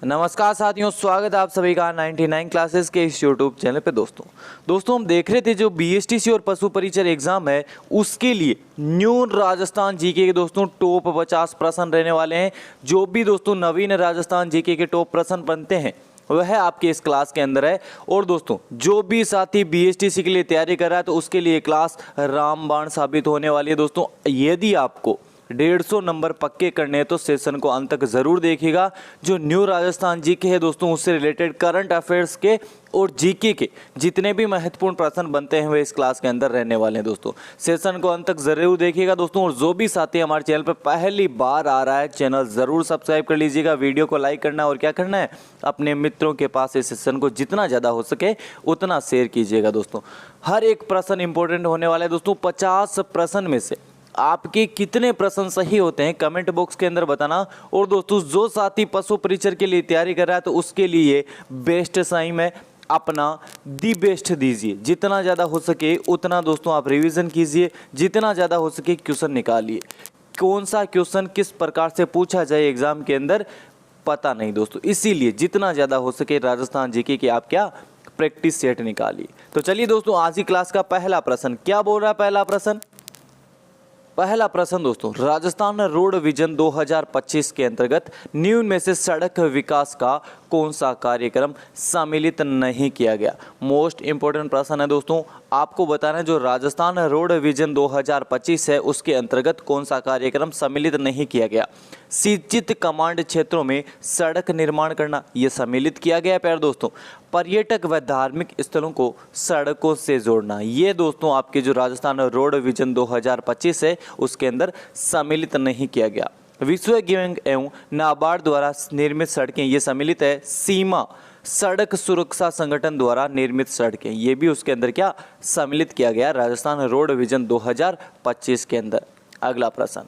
नमस्कार साथियों, स्वागत है आप सभी का 99 क्लासेस के इस यूट्यूब चैनल पे। दोस्तों हम देख रहे थे जो बीएसटीसी और पशु परिचर एग्जाम है उसके लिए न्यू राजस्थान जीके के दोस्तों टॉप 50 प्रश्न रहने वाले हैं। जो भी दोस्तों नवीन राजस्थान जीके के टॉप प्रश्न बनते हैं वह आपके इस क्लास के अंदर है। और दोस्तों जो भी साथी बीएसटीसी के लिए तैयारी कर रहा है तो उसके लिए क्लास रामबाण साबित होने वाली है। दोस्तों यदि आपको 150 नंबर पक्के करने हैं तो सेशन को अंत तक जरूर देखिएगा। जो न्यू राजस्थान जीके है दोस्तों उससे रिलेटेड करंट अफेयर्स के और जीके के जितने भी महत्वपूर्ण प्रश्न बनते हैं वे इस क्लास के अंदर रहने वाले हैं। दोस्तों सेशन को अंत तक जरूर देखिएगा दोस्तों। और जो भी साथी हमारे चैनल पर पहली बार आ रहा है चैनल जरूर सब्सक्राइब कर लीजिएगा। वीडियो को लाइक करना और क्या करना है, अपने मित्रों के पास इस सेशन को जितना ज़्यादा हो सके उतना शेयर कीजिएगा। दोस्तों हर एक प्रश्न इंपॉर्टेंट होने वाला है। दोस्तों 50 प्रश्न में से आपके कितने प्रश्न सही होते हैं कमेंट बॉक्स के अंदर बताना। और दोस्तों जो साथी पशु परिचर के लिए तैयारी कर रहा है तो उसके लिए बेस्ट टाइम है, अपना दी बेस्ट दीजिए। जितना ज़्यादा हो सके उतना दोस्तों आप रिवीजन कीजिए, जितना ज़्यादा हो सके क्वेश्चन निकालिए। कौन सा क्वेश्चन किस प्रकार से पूछा जाए एग्जाम के अंदर पता नहीं दोस्तों, इसीलिए जितना ज़्यादा हो सके राजस्थान जीके की आप क्या प्रैक्टिस सेट निकालिए। तो चलिए दोस्तों आज की क्लास का पहला प्रश्न क्या बोल रहा है। पहला प्रश्न दोस्तों, राजस्थान रोड विजन 2025 के अंतर्गत निम्न में से सड़क विकास का कौन सा कार्यक्रम सम्मिलित नहीं किया गया। मोस्ट इंपोर्टेंट प्रश्न है दोस्तों, आपको बताना है जो राजस्थान रोड विजन 2025 है उसके अंतर्गत कौन सा कार्यक्रम सम्मिलित नहीं किया गया। सिंचित कमांड क्षेत्रों में सड़क निर्माण करना यह सम्मिलित किया गया है। प्यारे दोस्तों पर्यटक व धार्मिक स्थलों को सड़कों से जोड़ना, ये दोस्तों आपके जो राजस्थान रोड विजन 2025 है उसके अंदर सम्मिलित नहीं किया गया। विश्व बैंक एवं नाबार्ड द्वारा निर्मित सड़कें ये सम्मिलित है। सीमा सड़क सुरक्षा संगठन द्वारा निर्मित सड़कें ये भी उसके अंदर क्या सम्मिलित किया गया राजस्थान रोड विजन 2025 के अंदर। अगला प्रश्न,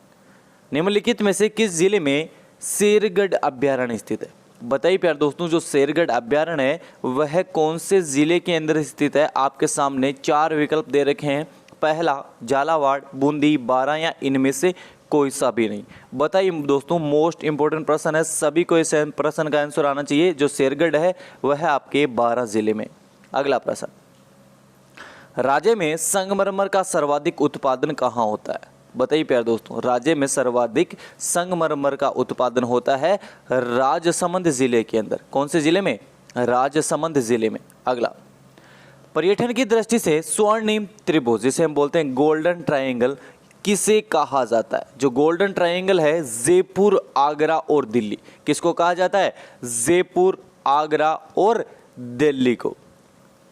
निम्नलिखित में से किस जिले में शेरगढ़ अभ्यारण्य स्थित है। बताइए प्यारे दोस्तों जो शेरगढ़ अभ्यारण्य है वह कौन से जिले के अंदर स्थित है। आपके सामने 4 विकल्प दे रखे हैं। पहला झालावाड़, बूंदी, बारां या इनमें से कोई सा भी नहीं। बताइए दोस्तों मोस्ट इंपोर्टेंट प्रश्न है, सभी को इस प्रश्न का आंसर आना चाहिए। जो शेरगढ़ है वह आपके 12 जिले में। अगला प्रश्न, राज्य में संगमरमर का सर्वाधिक उत्पादन कहाँ होता है। बताइए प्यारे दोस्तों राज्य में सर्वाधिक संगमरमर का उत्पादन होता है राजसमंद जिले के अंदर। कौन से जिले में? राजसमंद जिले में। अगला, पर्यटन की दृष्टि से स्वर्णिम त्रिभुज जिसे हम बोलते हैं गोल्डन ट्रायंगल किसे कहा जाता है। जो गोल्डन ट्रायंगल है जयपुर, आगरा और दिल्ली, किसको कहा जाता है? जयपुर, आगरा और दिल्ली को।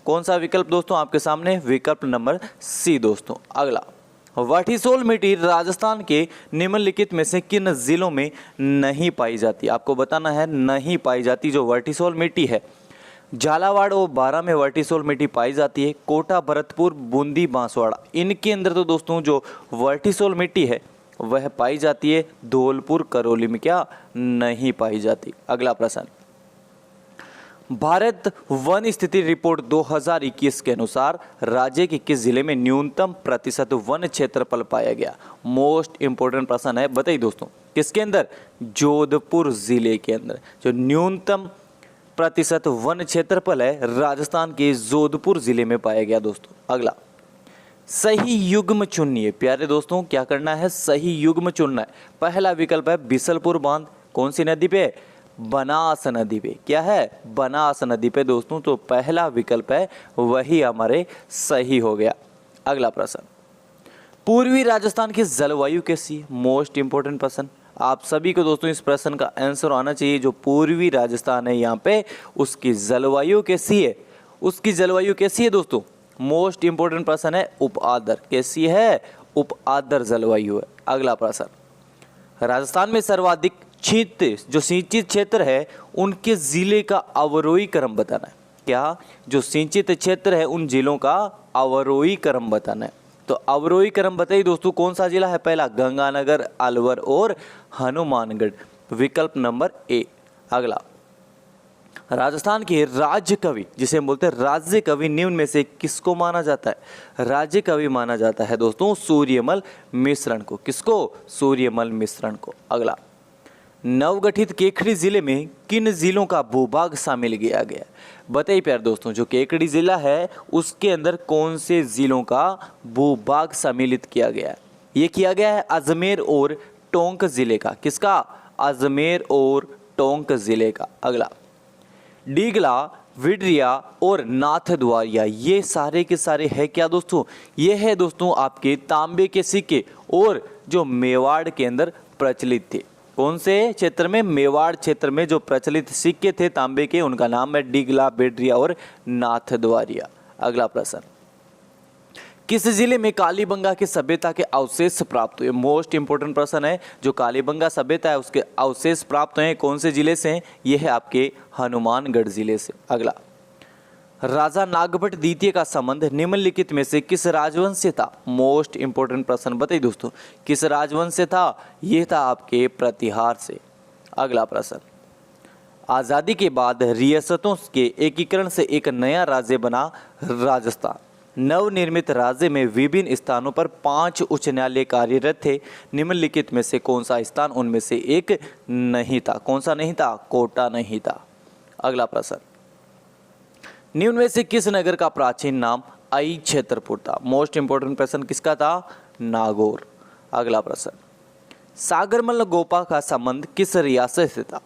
कौन सा विकल्प दोस्तों आपके सामने? विकल्प नंबर सी दोस्तों। अगला, वटिसोल मिट्टी राजस्थान के निम्नलिखित में से किन जिलों में नहीं पाई जाती। आपको बताना है नहीं पाई जाती जो वटिसोल मिट्टी है। झालावाड़ और बारां में वर्टिसोल मिट्टी पाई जाती है। कोटा, भरतपुर, बूंदी, बांसवाड़ा, इनके अंदर तो दोस्तों जो वर्टिसोल मिट्टी है वह पाई जाती है। धौलपुर, करौली में क्या नहीं पाई जाती। अगला प्रश्न, भारत वन स्थिति रिपोर्ट 2021 के अनुसार राज्य के किस जिले में न्यूनतम प्रतिशत वन क्षेत्रफल पाया गया। मोस्ट इंपोर्टेंट प्रश्न है। बताइए दोस्तों किसके अंदर? जोधपुर जिले के अंदर जो न्यूनतम प्रतिशत वन क्षेत्रफल है राजस्थान के जोधपुर जिले में पाया गया दोस्तों। अगला, सही युग्म चुनिए। प्यारे दोस्तों क्या करना है? सही युग्म चुनना है। पहला विकल्प है बिसलपुर बांध, कौन सी नदी पे? बनास नदी पे। क्या है? बनास नदी पे दोस्तों। तो पहला विकल्प है वही हमारे सही हो गया। अगला प्रश्न, पूर्वी राजस्थान की जलवायु कैसी है। मोस्ट इंपोर्टेंट प्रश्न, आप सभी को दोस्तों इस प्रश्न का आंसर आना चाहिए। जो पूर्वी राजस्थान है यहाँ पे उसकी जलवायु कैसी है? उसकी जलवायु कैसी है दोस्तों? मोस्ट इंपोर्टेंट प्रश्न है उप आर्द्र। कैसी है? उप आर्द्र जलवायु है। अगला प्रश्न, राजस्थान में सर्वाधिक जो सिंचित क्षेत्र है उनके जिले का अवरोही क्रम बताना है। क्या? जो सिंचित क्षेत्र है उन जिलों का अवरोही क्रम बताना है। तो अवरोही क्रम बताइए दोस्तों कौन सा जिला है? पहला गंगानगर, अलवर और हनुमानगढ़, विकल्प नंबर ए। अगला, राजस्थान के राज्य कवि जिसे हम बोलते हैं राज्य कवि निम्न में से किसको माना जाता है? राज्य कवि माना जाता है दोस्तों सूर्यमल मिश्रण को। किसको? सूर्यमल मिश्रण को। अगला, नवगठित केकड़ी जिले में किन जिलों का भूभाग शामिल किया गया? बताइए प्यारे दोस्तों, जो केकड़ी जिला है उसके अंदर कौन से जिलों का भूभाग सम्मिलित किया गया है? ये किया गया है अजमेर और टोंक जिले का। किसका? अजमेर और टोंक जिले का। अगला, डीगला, विड्रिया और नाथद्वारिया, ये सारे के सारे है क्या दोस्तों? ये है दोस्तों आपके तांबे के सिक्के और जो मेवाड़ के अंदर प्रचलित थे। कौन से क्षेत्र में? मेवाड़ क्षेत्र में जो प्रचलित सिक्के थे तांबे के, उनका नाम है डीगला, विड्रिया और नाथद्वारिया। अगला प्रश्न, किस जिले में कालीबंगा की सभ्यता के अवशेष प्राप्त हुए? मोस्ट इंपोर्टेंट प्रश्न है। जो कालीबंगा सभ्यता है उसके अवशेष प्राप्त हुए कौन से जिले से हैं? ये है आपके हनुमानगढ़ जिले से। अगला, राजा नागभट्ट द्वितीय का संबंध निम्नलिखित में से किस राजवंश से था? मोस्ट इंपोर्टेंट प्रश्न, बताइए दोस्तों किस राजवंश से था? यह था आपके प्रतिहार से। अगला प्रश्न, आज़ादी के बाद रियासतों के एकीकरण से एक नया राज्य बना राजस्थान। नवनिर्मित राज्य में विभिन्न स्थानों पर 5 उच्च न्यायालय कार्यरत थे। निम्नलिखित में से कौन सा स्थान उनमें से एक नहीं था? कौन सा नहीं था? कोटा नहीं था। अगला प्रश्न, निम्न में से किस नगर का प्राचीन नाम आई छतरपुर था? मोस्ट इंपोर्टेंट प्रश्न, किसका था? नागौर। अगला प्रश्न, सागरमल गोपा का संबंध किस रियासत से था?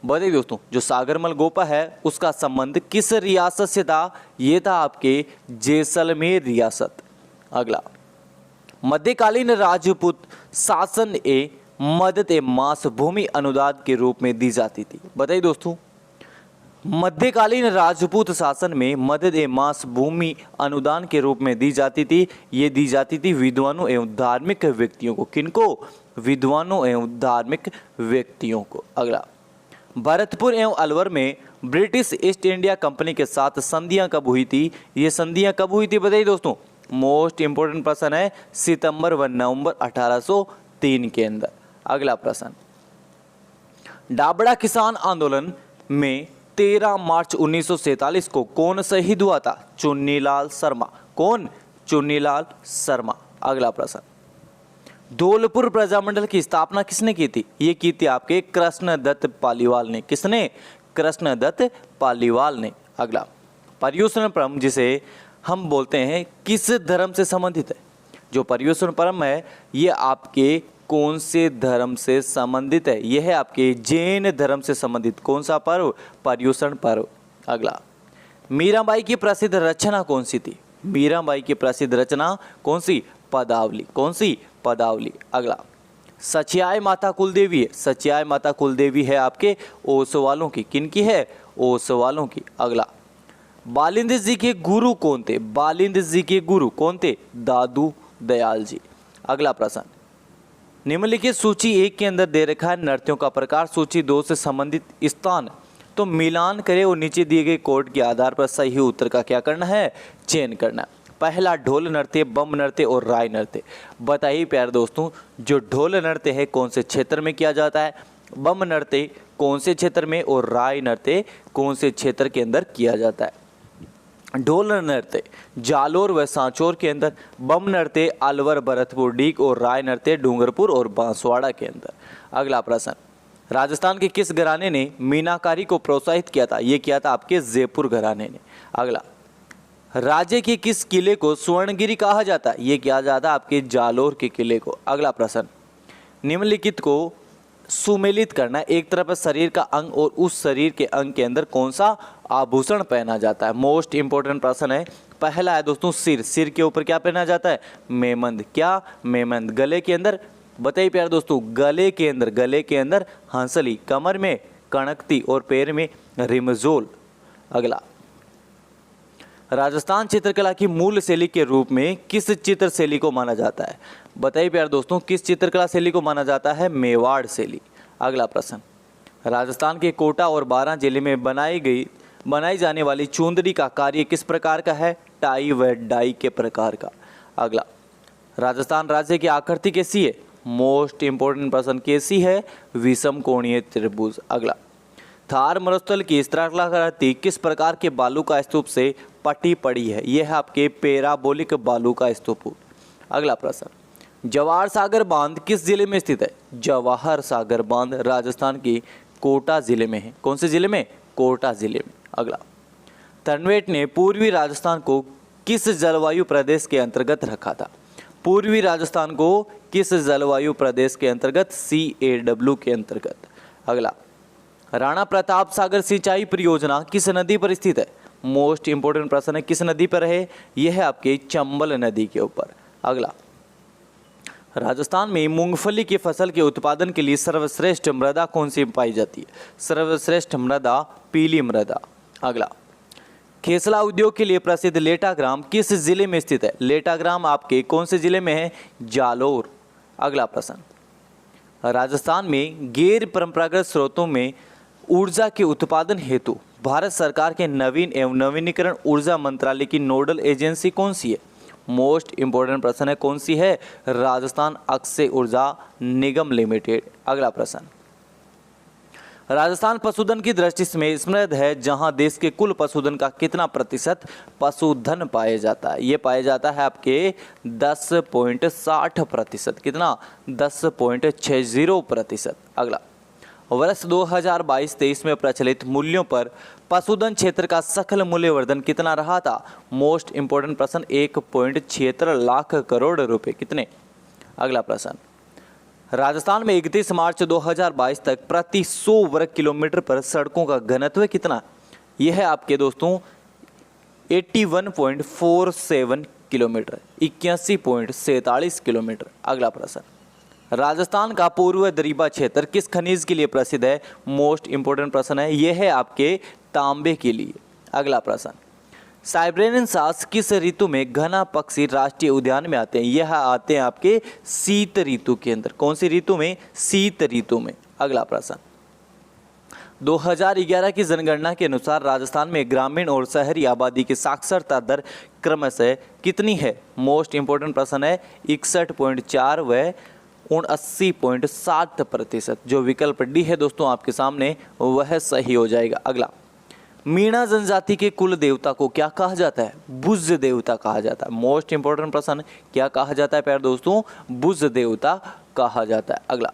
बताइए दोस्तों, जो सागरमल गोपा है उसका संबंध किस रियासत से था? ये था आपके जैसलमेर रियासत। अगला, मध्यकालीन राजपूत शासन मदद मास भूमि अनुदान के रूप में दी जाती थी। बताइए दोस्तों, मध्यकालीन राजपूत शासन में मदद मास भूमि अनुदान के रूप में दी जाती थी। ये दी जाती थी विद्वानों एवं धार्मिक व्यक्तियों को। किनको? विद्वानों एवं धार्मिक व्यक्तियों को। अगला, भरतपुर एवं अलवर में ब्रिटिश ईस्ट इंडिया कंपनी के साथ संधियां कब हुई थी? ये संधियां कब हुई थी? बताइए दोस्तों, मोस्ट इंपोर्टेंट प्रश्न है, सितंबर व नवंबर 1803 के अंदर। अगला प्रश्न, डाबड़ा किसान आंदोलन में 13 मार्च 1947 को कौन शहीद हुआ था? चुन्नीलाल शर्मा। कौन? चुन्नीलाल शर्मा। अगला प्रश्न, धौलपुर प्रजामंडल की स्थापना किसने की थी? ये की थी आपके कृष्णदत्त पालीवाल ने। किसने? कृष्णदत्त पालीवाल ने। अगला, पर्युषण पर्व जिसे हम बोलते हैं किस धर्म से संबंधित है? जो पर्युषण पर्व है ये आपके कौन से धर्म से संबंधित है? यह है आपके जैन धर्म से संबंधित। कौन सा पर्व? पर्युषण पर्व। अगला, मीराबाई की प्रसिद्ध रचना कौन सी थी? मीराबाई की प्रसिद्ध रचना कौन सी? पदावली। कौन सी? पदावली। अगला, सचियाय माता कुलदेवी है। सचियाय माता कुलदेवी है आपके ओसवालों की। किनकी है? ओसवालों की। अगला, बालिंद जी के गुरु कौन थे? बालिंद जी के गुरु कौन थे? दादू दयाल जी। अगला प्रश्न, निम्नलिखित सूची 1 के अंदर दे रखा है नृत्यों का प्रकार, सूची 2 से संबंधित स्थान तो मिलान करें और नीचे दिए गए कोड के आधार पर सही उत्तर का क्या करना है? चयन करना है। पहला, ढोल नृत्य, बम नृत्य और राय नृत्य। बताइए प्यारे दोस्तों, जो ढोल नृत्य है कौन से क्षेत्र में किया जाता है? बम नृत्य कौन से क्षेत्र में और राय नृत्य कौन से क्षेत्र के अंदर किया जाता है? ढोल नृत्य जालोर व सांचौर के अंदर, बम नृत्य अलवर, भरतपुर, डीग और राय नृत्य डूंगरपुर और बांसवाड़ा के अंदर। अगला प्रश्न, राजस्थान के किस घराने ने मीनाकारी को प्रोत्साहित किया था? ये किया था आपके जयपुर घराने ने। अगला, राज्य के किस किले को स्वर्णगिरी कहा जाता है? ये किया जाता है आपके जालोर के किले को। अगला प्रश्न, निम्नलिखित को सुमेलित करना, एक तरफ शरीर का अंग और उस शरीर के अंग के अंदर कौन सा आभूषण पहना जाता है? मोस्ट इंपोर्टेंट प्रश्न है। पहला है दोस्तों सिर। सिर के ऊपर क्या पहना जाता है? मेमंद। क्या? मेमंद। गले के अंदर, बताइए प्यारे दोस्तों, गले के अंदर हंसली, कमर में कणकती और पैर में रिमजोल। अगला, राजस्थान चित्रकला की मूल शैली के रूप में किस चित्र शैली को माना जाता है? बताइए प्यारे दोस्तों, किस चित्रकला शैली को माना जाता है? मेवाड़ शैली। अगला प्रश्न, राजस्थान के कोटा और बारां जिले में बनाई जाने वाली चुंदड़ी का कार्य किस प्रकार का है? टाई व डाई के प्रकार का। अगला, राजस्थान राज्य की आकृति कैसी है? मोस्ट इंपोर्टेंट प्रश्न, कैसी है? विषम कोणीय त्रिभुज। अगला, थार मरुस्थल की स्थलाकृति किस प्रकार के बालू का स्तूप से पटी पड़ी है? यह है आपके पैराबोलिक बालू का स्तूप। अगला प्रश्न, जवाहर सागर बांध किस जिले में स्थित है? जवाहर सागर बांध राजस्थान के कोटा जिले में है। कौन से जिले में? कोटा जिले में। अगला, थर्नवेट ने पूर्वी राजस्थान को किस जलवायु प्रदेश के अंतर्गत रखा था? पूर्वी राजस्थान को किस जलवायु प्रदेश के अंतर्गत? CAW के अंतर्गत। अगला, राणा प्रताप सागर सिंचाई परियोजना किस नदी पर स्थित है? मोस्ट इंपोर्टेंट प्रश्न है, किस नदी पर है? यह है आपके चंबल नदी के ऊपर। अगला, राजस्थान में मूंगफली की फसल के उत्पादन के लिए सर्वश्रेष्ठ मृदा कौन सी पाई जाती है? सर्वश्रेष्ठ मृदा पीली मृदा। अगला, खेसला उद्योग के लिए प्रसिद्ध लेटाग्राम किस जिले में स्थित है? लेटाग्राम आपके कौन से जिले में है? जालोर। अगला प्रश्न, राजस्थान में गैर परंपरागत स्रोतों में ऊर्जा के उत्पादन हेतु भारत सरकार के नवीन एवं नवीनीकरण ऊर्जा मंत्रालय की नोडल एजेंसी कौन सी है? मोस्ट इंपोर्टेंट प्रश्न है, कौन सी है? राजस्थान अक्षय ऊर्जा निगम लिमिटेड। अगला प्रश्न, राजस्थान पशुधन की दृष्टि से समृद्ध है, जहां देश के कुल पशुधन का कितना प्रतिशत पशुधन पाया जाता है? ये पाया जाता है आपके 10.60%। कितना? 10.60%। अगला, वर्ष 2022-23 में प्रचलित मूल्यों पर पशुधन क्षेत्र का सकल मूल्यवर्धन कितना रहा था? मोस्ट इंपोर्टेंट प्रश्न, 1.76 लाख करोड़ रुपए। कितने? अगला प्रश्न, राजस्थान में 31 मार्च 2022 तक प्रति 100 वर्ग किलोमीटर पर सड़कों का घनत्व कितना? यह है आपके दोस्तों 81.47 किलोमीटर, 81.47 किलोमीटर। अगला प्रश्न, राजस्थान का पूर्व दरीबा क्षेत्र किस खनिज के लिए प्रसिद्ध है? मोस्ट इंपोर्टेंट प्रश्न है, यह है आपके तांबे के लिए। अगला प्रश्न, साइबेरियन सास किस ऋतु में घना पक्षी राष्ट्रीय उद्यान में आते हैं? यह आते हैं आपके शीत ऋतु के अंदर। कौन सी ऋतु में? शीत ऋतु में। अगला प्रश्न, 2011 की जनगणना के अनुसार राजस्थान में ग्रामीण और शहरी आबादी की साक्षरता दर क्रमशः कितनी है? मोस्ट इंपोर्टेंट प्रश्न है, 61.4 व 79.7%। जो विकल्प डी है दोस्तों आपके सामने वह सही हो जाएगा। अगला, मीणा जनजाति के कुल देवता को क्या कहा जाता है? बुज देवता कहा जाता है। मोस्ट इंपोर्टेंट प्रश्न, क्या कहा जाता है प्यारे दोस्तों? बुज देवता कहा जाता है। अगला,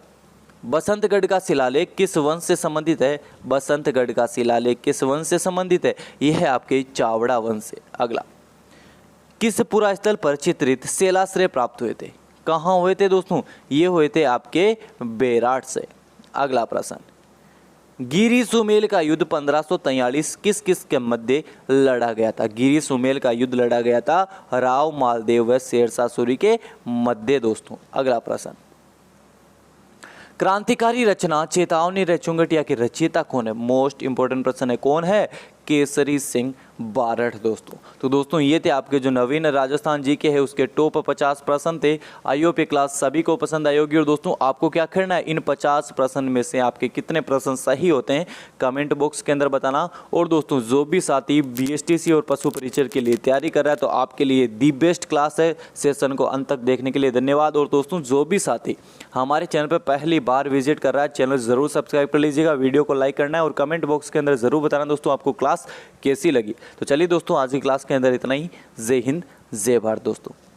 बसंतगढ़ का शिलालेख किस वंश से संबंधित है? बसंतगढ़ का शिलालेख किस वंश से संबंधित है? यह है आपके चावड़ा वंश से। अगला, किस पुरास्थल पर चित्रित शैलाश्रय प्राप्त हुए थे? कहाँ हुए थे दोस्तों? ये हुए थे आपके बेराट से। अगला प्रश्न, गिरी सुमेल का युद्ध 1543 किस किस के मध्य लड़ा गया था? गिरी सुमेल का युद्ध लड़ा गया था राव मालदेव व शेरशाह सूरी के मध्य दोस्तों। अगला प्रश्न, क्रांतिकारी रचना चेतावनी चुंगटिया के रचयिता कौन है? मोस्ट इंपोर्टेंट प्रश्न है, कौन है? केसरी सिंह बारठ दोस्तों। तो दोस्तों ये थे आपके जो नवीन राजस्थान जीके है उसके टॉप 50 प्रश्न थे। आई होप ये क्लास सभी को पसंद आई होगी। और दोस्तों आपको क्या करना है, इन 50 प्रश्न में से आपके कितने प्रश्न सही होते हैं कमेंट बॉक्स के अंदर बताना। और दोस्तों जो भी साथी BSTC और पशु परिचर के लिए तैयारी कर रहा है तो आपके लिए दी बेस्ट क्लास है। सेशन को अंत तक देखने के लिए धन्यवाद। और दोस्तों जो भी साथी हमारे चैनल पर पहली बार विजिट कर रहा है चैनल जरूर सब्सक्राइब कर लीजिएगा, वीडियो को लाइक करना है और कमेंट बॉक्स के अंदर जरूर बताना दोस्तों आपको क्लास कैसी लगी। तो चलिए दोस्तों आज की क्लास के अंदर इतना ही। जय हिंद, जय भारत दोस्तों।